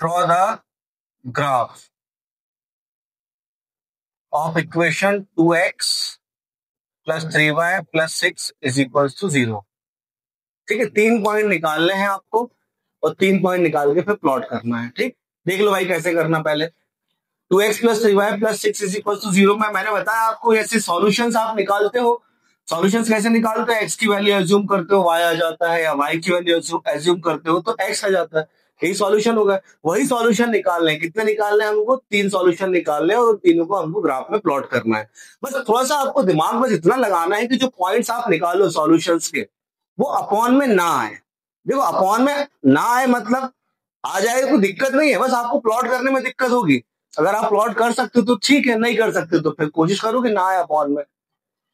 draw the graph of equation 2x plus 3y plus 6 is equals to 0। ठीक है, 3 point निकालने हैं आपको और 3 पॉइंट निकाल के फिर प्लॉट करना है। ठीक, देख लो भाई कैसे करना। पहले 2x plus 3y plus 6 is equals to 0 में मैंने बताया आपको ऐसे सॉल्यूशंस आप निकालते हो। सॉल्यूशंस कैसे निकालते हो? x की वैल्यू एज्यूम करते हो y आ जाता है, या y की वैल्यू एज्यूम करते हो तो x आ जाता है। यही सॉल्यूशन होगा। वही सॉल्यूशन निकालने हैं। कितने निकालने हैं हमको? 3 सॉल्यूशन निकालने हैं और तीनों को हमको ग्राफ में प्लॉट करना है। बस थोड़ा सा आपको दिमाग में इतना लगाना है कि जो पॉइंट्स आप निकालो सॉल्यूशंस के वो अपॉन में ना आए। देखो अपॉन में ना आए मतलब आ जाए कोई दिक्कत नहीं है, बस आपको प्लॉट करने में दिक्कत होगी। अगर आप प्लॉट कर सकते हो तो ठीक है, नहीं कर सकते तो फिर कोशिश करो कि ना आए अपॉन में।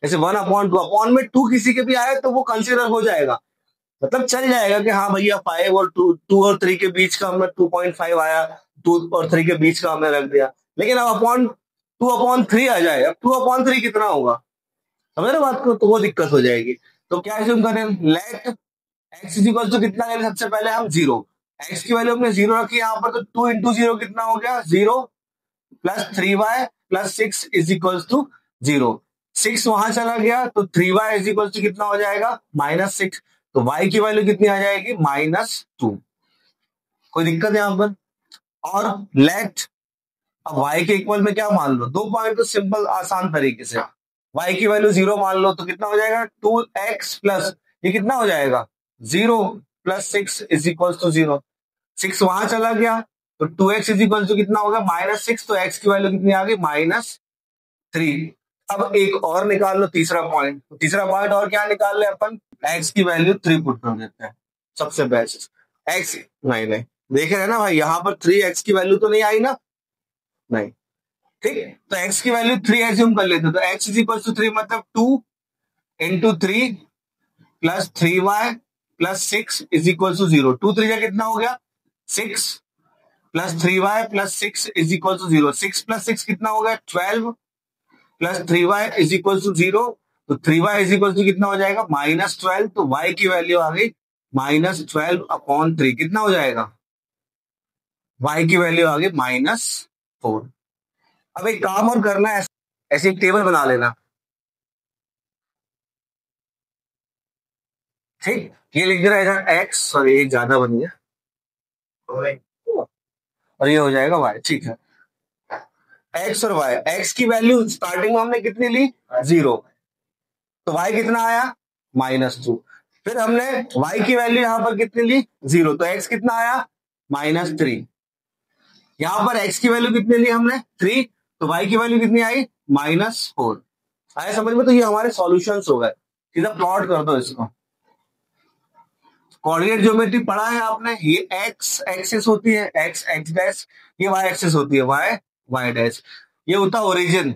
जैसे 1/2 अपॉन में 2 किसी के भी आए तो वो कंसिडर हो जाएगा, मतलब चल जाएगा कि हाँ भैया 5 और 2 और 3 के बीच का हमने 2.5 आया, 2 और 3 के बीच का हमने रख दिया। लेकिन अब अपॉन 2/3 आ जाए, अब 2/3 कितना होगा? समझ रहे बात को? तो वो दिक्कत हो जाएगी। तो क्या एज्यूम करें? Let x is equal to कितना लेंगे? सबसे पहले हम 0। x की वैल्यू हमने 0 रखी यहाँ पर, तो 2 इंटू 0 कितना हो गया? 0 plus 3y plus 6 is equal to 0। 6 वहां चला गया तो 3y इज इक्वल टू कितना हो जाएगा? -6। तो y की वैल्यू कितनी आ जाएगी? -2। कोई दिक्कत है यहां पर? और लेट अब y के इक्वल में क्या मान लो? 2 पॉइंट तो सिंपल आसान तरीके से y की वैल्यू 0 मान लो तो कितना हो जाएगा? 2x प्लस ये कितना हो जाएगा? 0 प्लस 6 इज इक्वल टू 0। 6 वहां चला गया तो 2x इज इक्वल टू कितना होगा? -6। तो x की वैल्यू कितनी आ गई? -3। अब एक और निकाल लो तीसरा पॉइंट। तीसरा पॉइंट और क्या निकाल ले अपन? x की वैल्यू 3 पुट कर देते हैं सबसे बेस्ट। x नहीं देख रहे हैं ना भाई, यहां पर 3x की वैल्यू तो नहीं आई ना? नहीं, ठीक। तो x की वैल्यू 3 एज्यूम कर लेते, तो x इज इक्वल टू 3 मतलब 2 into 3 plus 3y plus 6 is equal to 0। 2 3 कितना हो गया? 6 plus 3y plus 6 is equal to 0। 6 plus 6 कितना हो गया? 12 plus 3y is equal to 0। तो 3y इज इक्वल टू कितना हो जाएगा? -12। तो y की वैल्यू आ गई -12/3। कितना हो जाएगा? y की वैल्यू आ गई -4। अब एक काम और करना है, ऐसी एक टेबल बना लेना। ठीक, ये लिख दे रहा है x, सॉरी एक ज्यादा बन गया, और ये हो जाएगा y। ठीक है, x और y। x की वैल्यू स्टार्टिंग में हमने कितनी ली? 0। तो y कितना आया? -2। फिर हमने y की वैल्यू यहां पर कितनी ली? 0। तो x कितना आया? -3। यहां पर x की वैल्यू कितनी ली हमने? 3। तो y की वैल्यू कितनी आई? -4। आया समझ में? तो ये हमारे सॉल्यूशंस हो गए। सीधा प्लॉट कर दो इसको। कोऑर्डिनेट ज्योमेट्री पढ़ा है आपने, ये x एक्सिस होती है, x डैश, ये y एक्सिस होती है, y डैश। ये होता है ओरिजिन।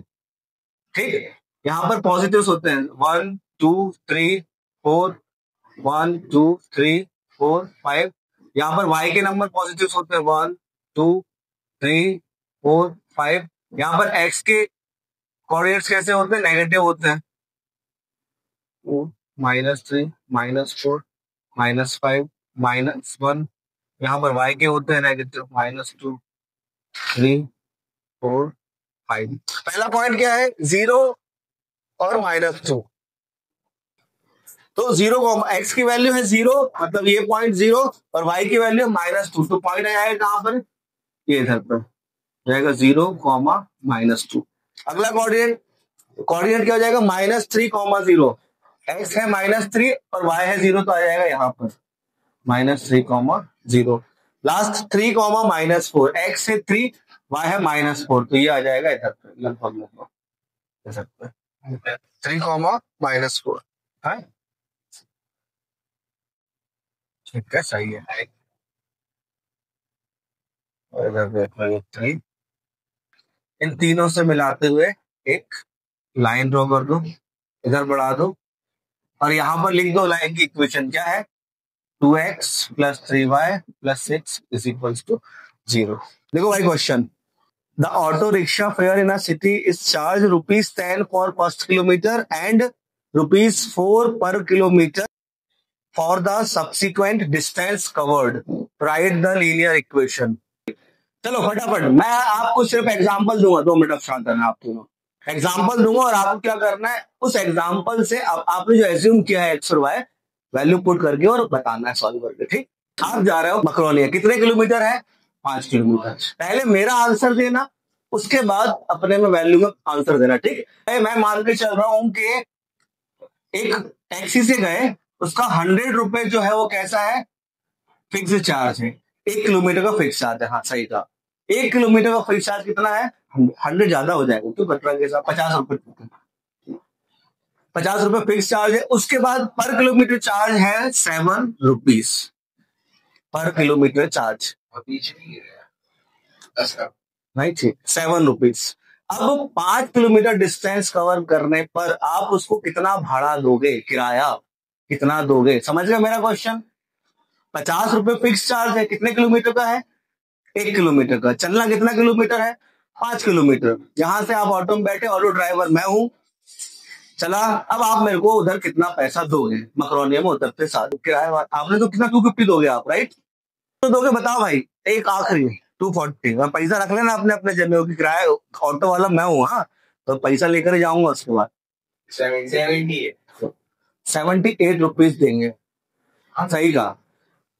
ठीक, यहां पर पॉजिटिव्स होते हैं 1 2 3 4, 1 2 3 4 5। यहां पर y के नंबर पॉजिटिव्स होते हैं 1 2 3 4 5। यहां पर x के कोऑर्डिनेट्स कैसे होते हैं? नेगेटिव होते हैं, -3 -4 -5 -1। यहाँ पर y के होते हैं नेगेटिव -2 3 4 5। पहला पॉइंट क्या है? 0 और -2। तो 0 x की वैल्यू है 0, मतलब ये पॉइंट 0, और y की वैल्यू -2। तो पॉइंट आएगा कहां पर? ये इधर पर जाएगा 0, -2। अगला कोऑर्डिनेट क्या हो जाएगा? -3, 0। x है -3 और y है 0, तो आ जाएगा यहाँ पर -3, 0। लास्ट 3, -4। x है 3, y है -4, तो ये आ जाएगा इधर पर लगभग 3, -4 है। ठीक है, सही है। और इधर देखो ये 3, इन तीनों से मिलाते हुए एक लाइन ड्रॉ कर दो, इधर बढ़ा दो, और यहां पर लिख दो लाइन की इक्वेशन क्या है? 2x plus 3y plus 6 is equals to 0। देखो भाई question, the auto rickshaw fair in a city is charge ₹10 for first kilometer and ₹4 per kilometer for the subsequent distance covered. Write the linear equation। चलो फटाफट, मैं आपको सिर्फ example दूंगा, 2 minute अब शांत रहना, आप दोनों एग्जांपल दूंगा और आपको क्या करना है उस एग्जांपल से आपने जो एज्यूम किया है एक्स और वाई वैल्यू पुट करके और बताना है सॉल्व करके। ठीक, आप जा रहे हो मकरोनिया, कितने किलोमीटर है? 5 किलोमीटर। पहले मेरा आंसर देना, उसके बाद अपने में वैल्यू में आंसर देना। ठीक है, मैं मान के चल रहा हूं कि एक टैक्सी से गए, उसका 100 रुपए जो है वो कैसा है? फिक्स चार्ज है। 1 किलोमीटर का फिक्स चार्ज है। हाँ सही कहा, 1 किलोमीटर का फिक्स चार्ज कितना है? 100 ज्यादा हो जाएगा क्यों कटरा के साथ 50 रुपए, 50 रुपए फिक्स चार्ज है। उसके बाद पर किलोमीटर चार्ज है 7 रुपीज पर किलोमीटर चार्ज, नहीं ठीक, 7 रुपीज। अब 5 किलोमीटर डिस्टेंस कवर करने पर आप उसको कितना भाड़ा दोगे, किराया कितना दोगे? समझ गए मेरा क्वेश्चन? 50 रुपए फिक्स चार्ज है, कितने किलोमीटर का है? 1 किलोमीटर का। चलना कितना किलोमीटर है? 5 किलोमीटर। यहां से आप ऑटो में बैठे, ऑटो ड्राइवर मैं हूं, चला। अब आप मेरे को उधर कितना पैसा दोगे? मकरोनिया में उतरते साथ किराया आपने तो कितना 250 दोगे आप, राइट? तो दोगे, बताओ भाई। एक आखिरी 240 पैसा रख लेना अपने अपने जेब में, किराया ऑटो वाला मैं हूँ। हाँ, तो पैसा लेकर जाऊंगा। उसके बाद 78 रुपीज देंगे। सही कहा।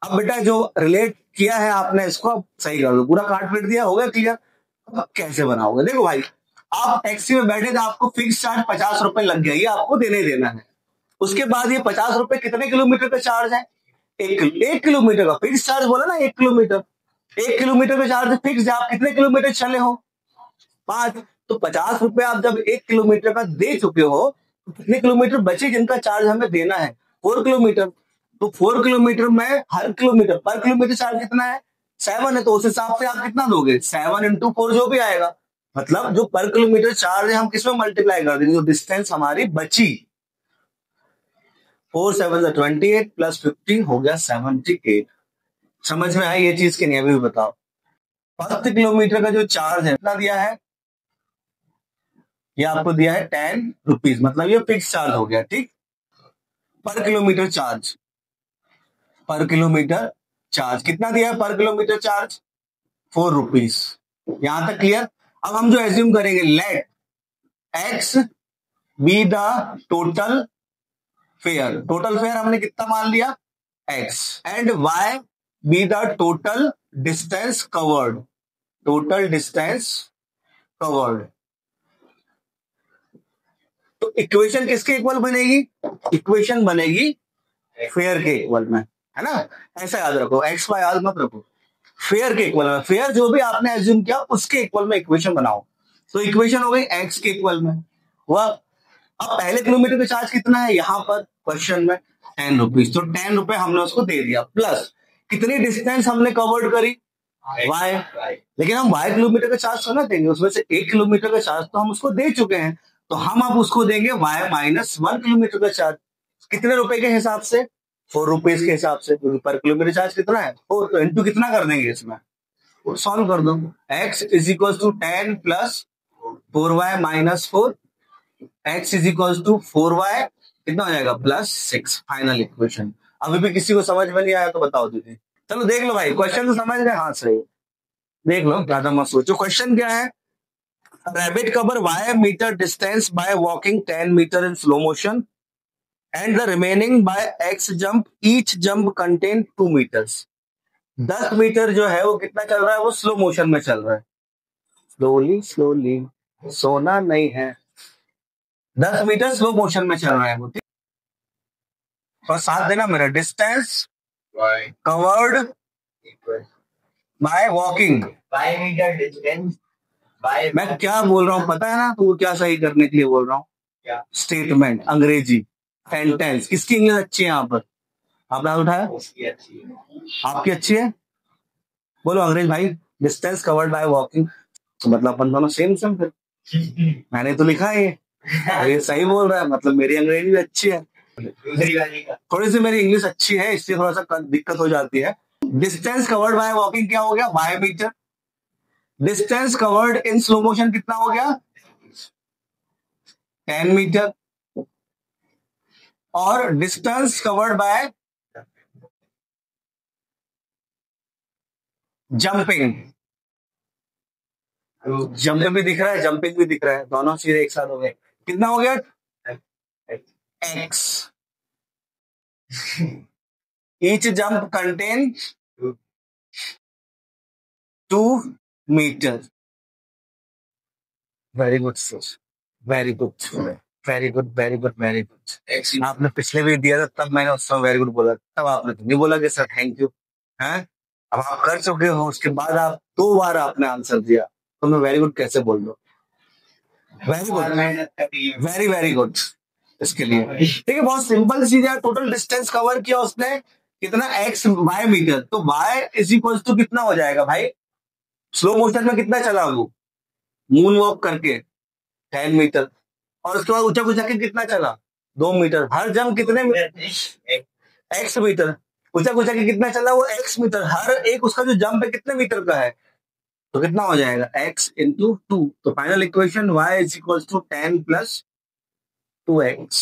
अब बेटा जो रिलेट किया है आपने इसको सही कर दो, पूरा काट पीट दिया, हो गया क्लियर? अब कैसे बनाओगे? देखो भाई, आप टैक्सी में बैठे थे, आपको फिक्स चार्ज 50 रुपए लग गया, ये आपको देने ही देना है। उसके बाद ये 50 रुपए कितने किलोमीटर का चार्ज है? 1 किलोमीटर का फिक्स चार्ज बोला ना, 1 किलोमीटर। 1 किलोमीटर का चार्ज फिक्स है, आप कितने किलोमीटर चले हो? 5। तो 50 रुपए आप जब 1 किलोमीटर का दे चुके हो, तो कितने किलोमीटर बचे जिनका चार्ज हमें देना है? 4 किलोमीटर। तो 4 किलोमीटर में हर किलोमीटर पर किलोमीटर चार्ज कितना है? 7 है। तो उस हिसाब से आप कितना दोगे? 7 × 4 जो भी आएगा, मतलब जो पर किलोमीटर चार्ज है हम किसमें मल्टीप्लाई कर देंगे? जो डिस्टेंस हमारी बची, 4 7 28 प्लस 50 हो गया 78। समझ में आई ये चीज की नहीं? अभी भी बताओ। 5 किलोमीटर का जो चार्ज है कितना दिया है? ये आपको दिया है 10 रुपीज, मतलब ये फिक्स चार्ज हो गया। ठीक, पर किलोमीटर चार्ज, पर किलोमीटर चार्ज कितना दिया है? पर किलोमीटर चार्ज 4 रुपीज। यहां तक क्लियर? अब हम जो एज्यूम करेंगे, let x be the total fare. Total fare हमने कितना मान लिया? X. And y be the total distance covered, total distance covered. तो इक्वेशन किसके इक्वल बनेगी? इक्वेशन बनेगी फेयर के इक्वल में, है ना? ऐसा याद रखो, एक्स वाई याद मत रखो, फेयर के इक्वल में। फेयर जो भी आपने एज्यूम किया उसके इक्वल में इक्वेशन बनाओ। तो इक्वेशन हो गई एक्स के इक्वल में। वह अब पहले किलोमीटर का चार्ज कितना है यहां पर क्वेश्चन में? 10 रुपीज। तो 10 रुपए हमने उसको दे दिया, प्लस कितनी डिस्टेंस हमने कवर्ड करी? वाई। लेकिन हम वाई किलोमीटर का चार्ज तो ना देंगे, उसमें से 1 किलोमीटर का चार्ज तो हम उसको दे चुके हैं, तो हम अब उसको देंगे वाई -1 किलोमीटर का चार्ज। कितने रुपए के हिसाब से? 4 रुपीज के हिसाब से, क्योंकि पर किलोमीटर चार्ज कितना है? 4। तो इंटू कितना कर देंगे इसमें? सॉल्व कर दो। x इज इक्वल टू 10 प्लस 4y-4, x is equal to 4y कितना हो जाएगा? +6। Final equation. अभी भी किसी को समझ में नहीं आया तो बताओ दीदी। चलो देख लो भाई, क्वेश्चन तो समझ गए? हाँ सही, देख लो, ज्यादा मत सोचो। क्वेश्चन क्या है? Rabbit cover y metre distance by walking 10 metre in slow motion and the remaining by x jump, each jump contain 2 metres. 10 metre जो है वो कितना चल रहा है? वो स्लो मोशन में चल रहा है। स्लोली स्लोली, सोना नहीं है। 10 मीटर स्लो मोशन में चल रहा है वो। और साथ देना मेरा, distance covered by walking, by metre distance by. मैं क्या बोल रहा हूँ पता है ना? तो वो क्या सही करने के लिए बोल रहा हूँ? क्या? स्टेटमेंट, अंग्रेजी सेंटेंस। किसकी इंग्लिश अच्छी है यहाँ पर? आपने उठाया? आपकी अच्छी है? बोलो अंग्रेज भाई। डिस्टेंस कवर्ड बाय वॉकिंग, तो मतलब अपन दोनों सेम सेम फिर। मैंने तो लिखा है ये सही बोल रहा है, मतलब मेरी अंग्रेजी भी अच्छी है। थोड़ी सी मेरी इंग्लिश अच्छी है, इसलिए थोड़ा सा दिक्कत हो जाती है। डिस्टेंस कवर्ड बाय वॉकिंग क्या हो गया? By metre. Distance covered in slow motion कितना हो गया? 10 मीटर। और distance covered by jumping jump भी दिख रहा है, जंपिंग भी दिख रहा है, दोनों चीजें एक साथ हो गए। कितना हो गया? X. Each jump contain 2 metre. Very good sir, very good, very good, very good, very good. आपने पिछले भी दिया था, तब मैंने उस समय वेरी गुड बोला, तब आपने तो नहीं बोला कि सर थैंक यू है। अब आप कर चुके हो, उसके बाद आप 2 बार आपने आंसर दिया, तो मैं वेरी गुड कैसे बोल दो? Very good, very very good. इसके लिए ठीक है, बहुत सिंपल चीज है। टोटल डिस्टेंस कवर किया उसने कितना? X y metre. तो वाई इज इक्वल टू कितना हो जाएगा भाई? स्लो मोशन में कितना चला वो मून वॉक करके? 10 मीटर। और उसके बाद ऊंचा ऊंचा के कितना चला? 2 मीटर। हर जंप कितने एक्स मीटर। ऊंचा ऊंचा के कितना चला वो? X metre. हर एक उसका जो जंप है कितने मीटर का है? तो कितना हो जाएगा? X into 2। तो final equation y is equal to 10 plus 2x।